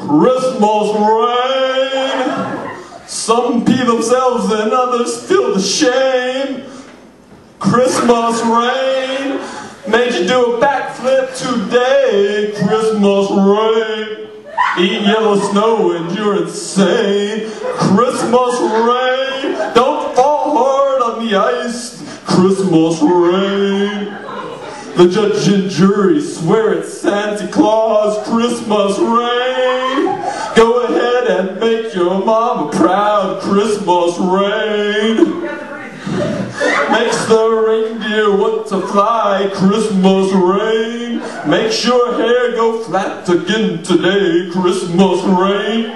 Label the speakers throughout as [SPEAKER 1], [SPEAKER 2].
[SPEAKER 1] Christmas rain. Some pee themselves and others feel the shame. Christmas rain made you do a backflip today. Christmas rain. Eat yellow snow and you're insane. Christmas rain. Don't fall hard on the ice. Christmas rain. The judge and jury swear it's Santa Claus. Christmas rain. Go ahead and make your mama proud. Christmas rain. Makes the reindeer want to fly. Christmas rain. Makes your hair go flat again today. Christmas rain.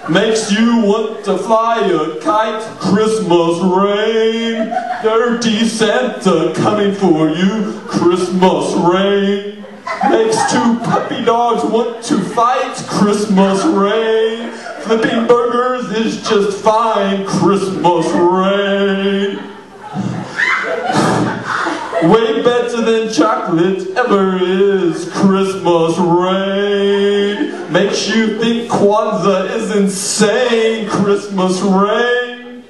[SPEAKER 1] Makes you want to fly a kite. Christmas rain. Dirty Santa coming for you. Christmas rain. Makes two puppy dogs want to fight. Christmas rain. Flipping burgers is just fine. Christmas rain. Way better than chocolate ever is. Christmas rain. Makes you think Kwanzaa is insane. Christmas rain.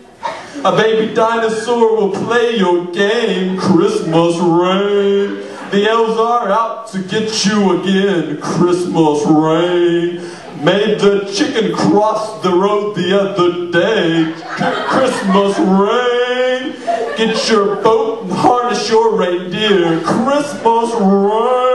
[SPEAKER 1] A baby dinosaur will play your game. Christmas rain. The elves are out to get you again. Christmas rain. Made the chicken cross the road the other day. Christmas rain. Get your boat and harness your reindeer. Christmas rain.